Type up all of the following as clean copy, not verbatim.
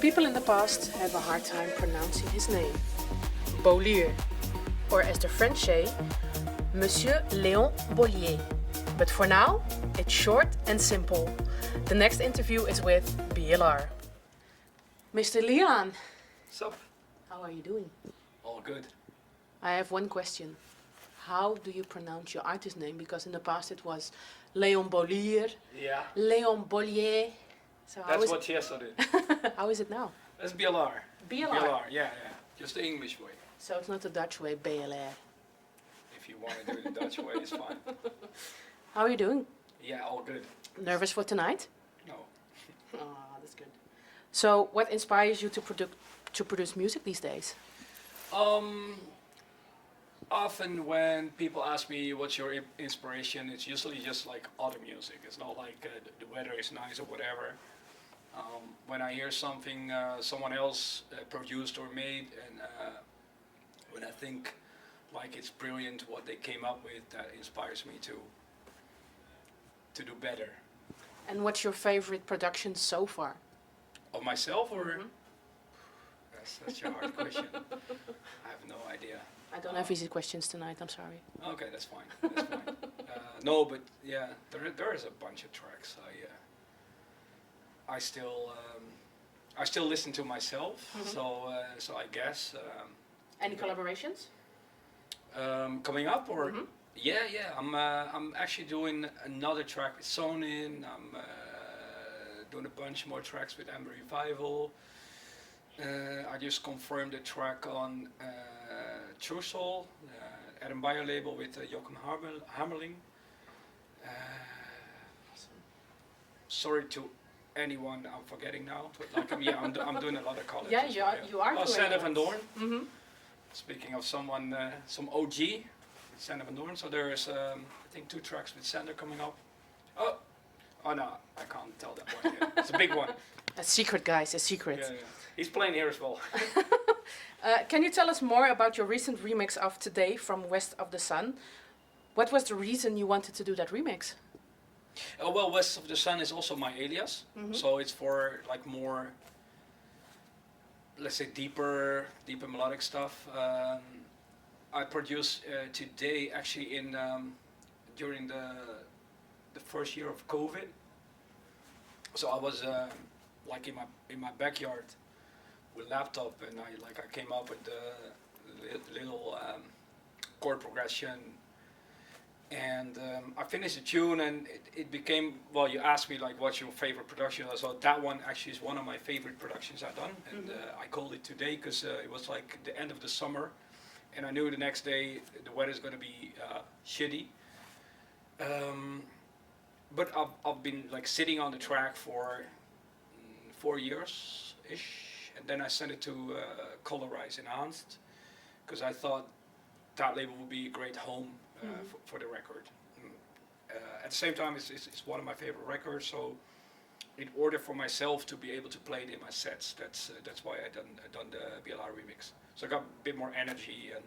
People in the past have a hard time pronouncing his name. Bolier, or as the French say, Monsieur Leon Bolier. But for now, it's short and simple. The next interview is with BLR. Mr. Leon. What's up? How are you doing? All good. I have one question. How do you pronounce your artist name? Because in the past it was Leon Bolier, Yeah. Leon Bolier. So That's what Tiesto did. how is it now? That's BLR. BLR. Yeah. Just the English way. So it's not the Dutch way, BLR. If you want to do it the Dutch way, it's fine. How are you doing? Yeah, all good. Nervous for tonight? No. Oh, that's good. So what inspires you to produce music these days? Often when people ask me what's your inspiration, it's usually just like other music. It's not like the weather is nice or whatever. When I hear something someone else produced or made, and when I think like it's brilliant what they came up with, that inspires me to do better. And what's your favorite production so far? Of myself, or? Mm-hmm. That's such a hard question. I have no idea. I don't have easy questions tonight, I'm sorry. Okay, that's fine. That's fine. No, but yeah, there is a bunch of tracks. I still listen to myself. Mm-hmm. So I guess. Any collaborations? Coming up, or Mm-hmm. yeah. I'm actually doing another track with Sonin. I'm doing a bunch more tracks with Amber Revival. I just confirmed a track on True Soul, Adam Beyer label with Jochen Hammerling. Sorry to anyone I'm forgetting now. But like, I'm doing a lot of college. Yeah, you are doing Sander it. van Doorn. Mm-hmm. Speaking of someone, some OG, Sander van Doorn. So there's, I think, 2 tracks with Sander coming up. Oh no, I can't tell that one yet. It's a big one. A secret, guys, a secret. Yeah. He's playing here as well. Can you tell us more about your recent remix of Today from West of the Sun? What was the reason you wanted to do that remix? Well, West of the Sun is also my alias, so it's for like more, let's say, deeper melodic stuff. I produced Today actually in during the first year of COVID. So I was like in my backyard with laptop, and I came up with the little chord progression, and I finished the tune, and it became, well, you asked me like what's your favorite production, so that one actually is one of my favorite productions I've done, and I called it Today because it was like the end of the summer, and I knew the next day the weather's going to be shitty. But I've been like sitting on the track for 4 years-ish, and then I sent it to Colorize Enhanced, because I thought that label would be a great home for the record. At the same time, it's one of my favorite records, so in order for myself to be able to play it in my sets, that's why I done the BLR remix. So I got a bit more energy and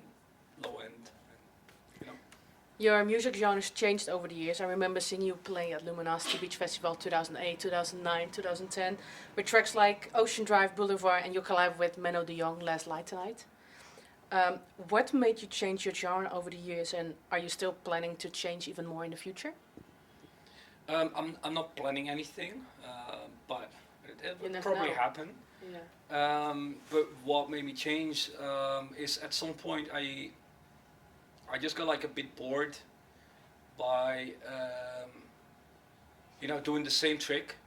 low end, and, you know. Your music genres changed over the years. I remember seeing you play at Luminosity Beach Festival 2008, 2009, 2010, with tracks like Ocean Drive, Boulevard, and you collab with Menno de Jong, Last Light Tonight. What made you change your genre over the years, and are you still planning to change even more in the future? I'm not planning anything, but it will probably know. happen. Yeah. But what made me change is at some point I just got like a bit bored by doing the same trick.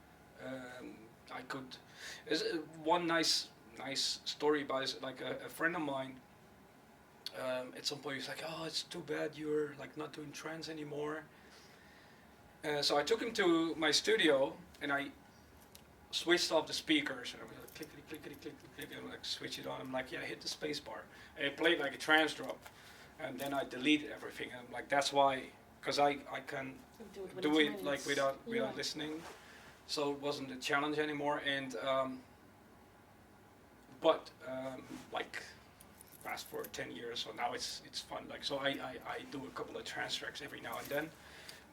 There's one nice story about like a friend of mine. At some point he's like, oh, it's too bad you're like not doing trance anymore. So I took him to my studio and I switched off the speakers, and I was like clickety clickety clickety clickety, and like switch it on. I'm like, yeah, hit the space bar, and it played like a trance drop, and then I deleted everything. And I'm like, that's why, because I can do it like without listening, so it wasn't a challenge anymore. And but like fast forward 10 years, so now it's fun. Like, so I do a couple of trance tracks every now and then.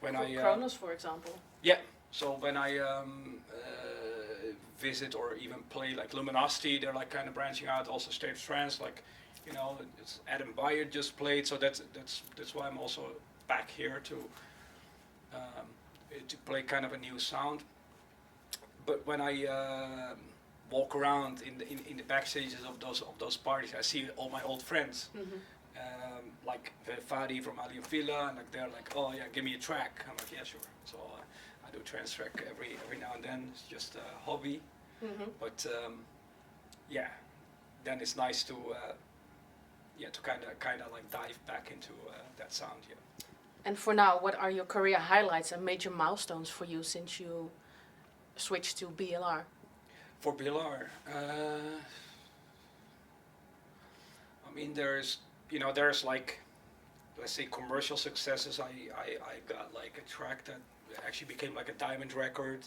When Kronos, for example. Yeah, So when I visit or even play like Luminosity, they're like kind of branching out. Also State of Trance, like it's Adam Byard just played. So that's why I'm also back here to play kind of a new sound. But when I walk around in the backstages of those parties, I see all my old friends. Like Fadi from Alien Villa, and like they're like, oh yeah, give me a track. I'm like, yeah, sure. So I do trance track every now and then. It's just a hobby, but yeah, then it's nice to to kind of like dive back into that sound. Yeah. And for now, what are your career highlights and major milestones for you since you switched to BLR? For BLR, I mean, there's like, let's say, commercial successes. I got like a track that actually became like a diamond record.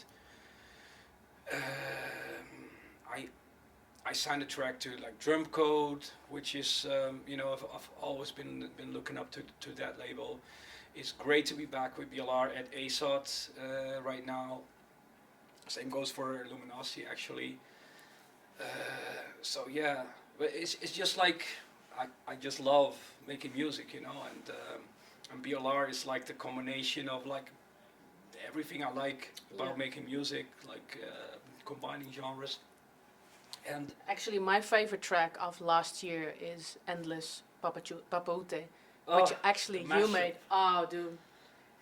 I signed a track to like Drum Code, which is I've always been looking up to that label. It's great to be back with BLR at ASOT right now. Same goes for Luminosity actually. So yeah, but it's just like I just love making music, and BLR is like the combination of like everything I like about making music, like combining genres. And actually, my favorite track of last year is Endless Papaute, which actually you made. Oh, dude.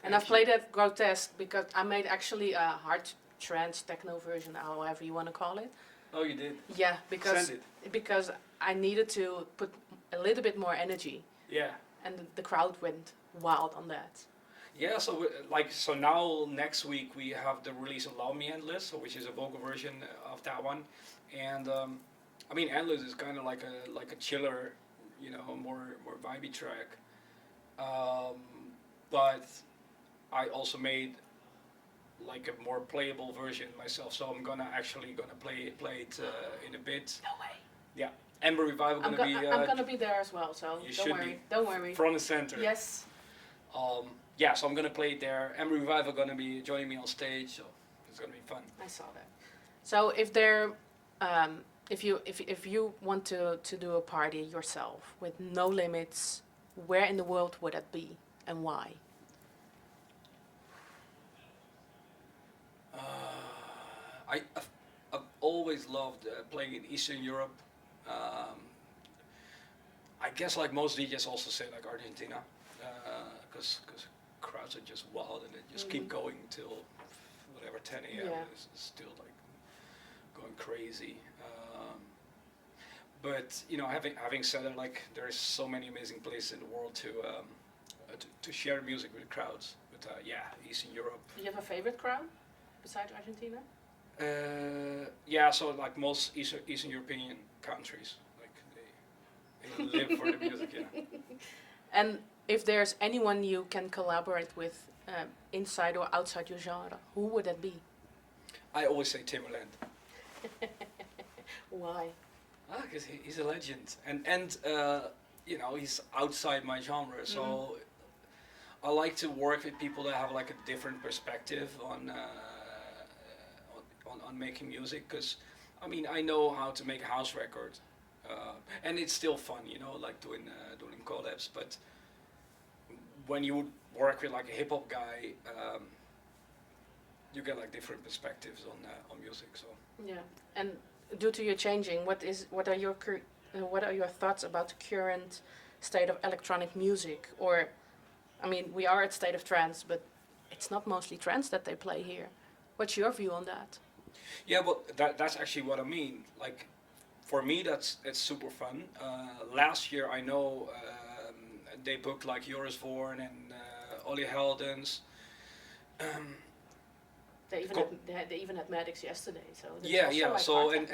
And I've played it Grotesque because I made actually a hard trance techno version, however you want to call it. Oh, you did? Yeah, because I needed to put a little bit more energy. Yeah. And the crowd went wild on that. Yeah, so now next week we have the release of Love Me Endless, which is a vocal version of that one, and I mean Endless is kind of like a chiller, more vibey track, but I also made like a more playable version myself, so I'm gonna play it in a bit. No way. Yeah, Ember Revival I'm gonna be there as well, so don't worry. Front and center. Yes. Yeah, so I'm gonna play it there. Ember Revival gonna be joining me on stage, so it's gonna be fun. I saw that. So if you want to do a party yourself with no limits, where in the world would that be and why? I've always loved playing in Eastern Europe. I guess like most DJs also say like Argentina, because crowds are just wild and they just keep going till whatever 10 a.m. Yeah. It's still like going crazy. But having said that, like there's so many amazing places in the world to share music with crowds. But Eastern Europe. Do you have a favorite crowd besides Argentina? Yeah, so like most Eastern European countries, like they live for the music, yeah. And if there's anyone you can collaborate with inside or outside your genre, who would that be? I always say Timbaland. Why? Because he's a legend, and he's outside my genre, so I like to work with people that have like a different perspective on making music, because I mean I know how to make a house record, and it's still fun, like doing collabs. But when you work with like a hip hop guy, you get like different perspectives on music. So yeah, and due to your changing, what are your thoughts about the current state of electronic music? Or, I mean, we are at State of Trance, but it's not mostly trance that they play here. What's your view on that? Yeah, but that's actually what I mean. Like, for me, it's super fun. Last year, I know they booked like Joris Voorn and Ollie Heldens. They even had Maddox yesterday, so yeah. Like so and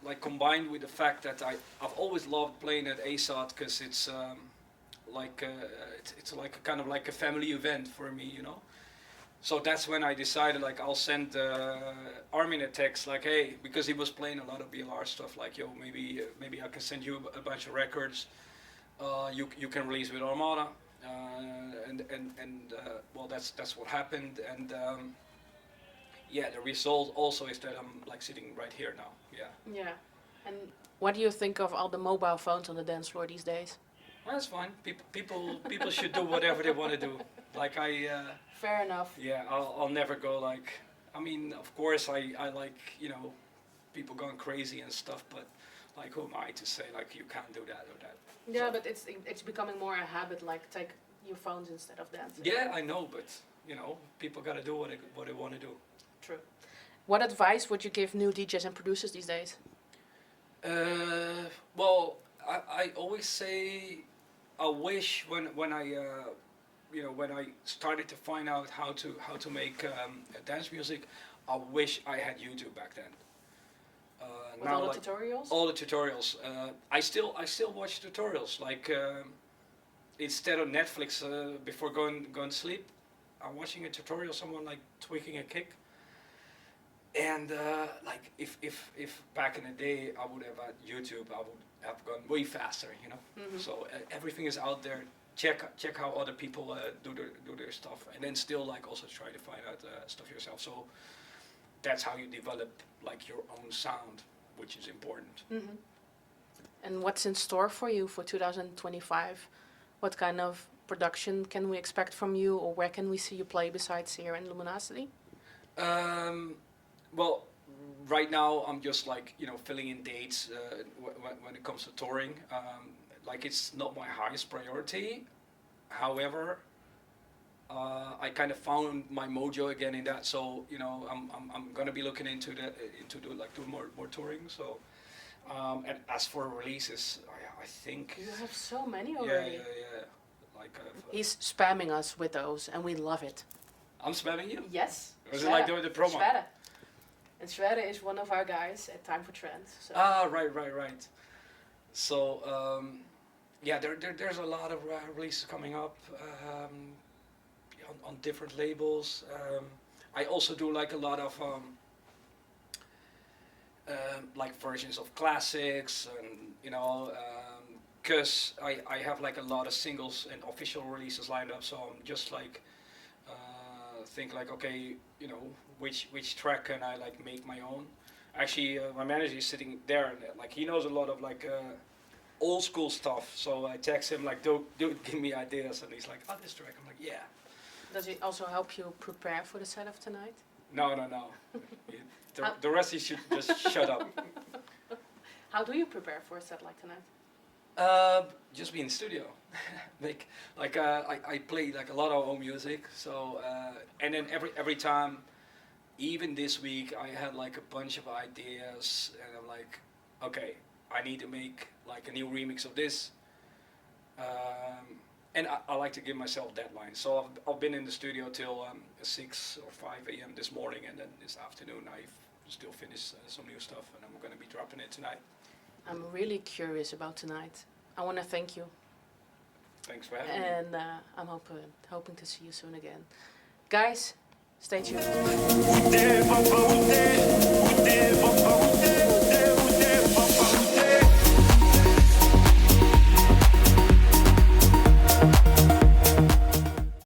like combined with the fact that I've always loved playing at ASOT, because it's like it's like a kind of like a family event for me, So that's when I decided like I'll send Armin a text like, hey, because he was playing a lot of BLR stuff, like, yo, maybe I can send you a bunch of records. You can release with Armada, and well, that's what happened. And yeah, the result also is that I'm like sitting right here now. Yeah. Yeah. And what do you think of all the mobile phones on the dance floor these days? Well, that's fine. People should do whatever they want to do. Like Fair enough. yeah, I'll never go like. I mean, of course, I like people going crazy and stuff, but like, who am I to say like you can't do that or that? Yeah, So- but it's becoming more a habit. Like take your phones instead of dancing. Yeah, I know, but people gotta do what they want to do. True. What advice would you give new DJs and producers these days? Well, I always say, I wish when I when I started to find out how to make dance music, I wish I had YouTube back then. With all the tutorials? All the tutorials. I still watch tutorials. Like instead of Netflix before going to sleep, I'm watching a tutorial. Someone like tweaking a kick. And like if back in the day I would have had YouTube, I would have gone way faster. Mhm. So everything is out there. Check how other people do their stuff, and then still like also try to find out stuff yourself. So that's how you develop like your own sound, which is important. Mhm. And what's in store for you for 2025? What kind of production can we expect from you, or where can we see you play besides here in Luminosity? Well, right now I'm just like filling in dates when it comes to touring. Like it's not my highest priority. However, I kind of found my mojo again in that. So I'm gonna be looking into do more touring. So and as for releases, I think You have so many yeah already. yeah. Like He's spamming us with those, and we love it. I'm spamming you. Yes. Was it like the promo? Sverre. And Sverre is one of our guys at Time for Trance. So. Ah, right. So, yeah, there's a lot of releases coming up on different labels. I also do like a lot of like versions of classics, and because I have like a lot of singles and official releases lined up. So I'm just like think like, okay, which track can I like make my own. Actually, my manager is sitting there, and like he knows a lot of like old school stuff. So I text him like, dude, give me ideas, and he's like, oh, this track. I'm like, yeah. Does it also help you prepare for the set of tonight? No. The rest you should just shut up. How do you prepare for a set like tonight? Just be in the studio. I play like a lot of own music. So and then every time, even this week, I had like a bunch of ideas, and I'm like, okay, I need to make like a new remix of this. And I like to give myself deadlines. So I've been in the studio till 6 or 5 a.m. this morning, and then this afternoon I've still finished some new stuff, and I'm going to be dropping it tonight. I'm really curious about tonight. I want to thank you. Thanks for having me. And I'm hoping to see you soon again. Guys, stay tuned. Never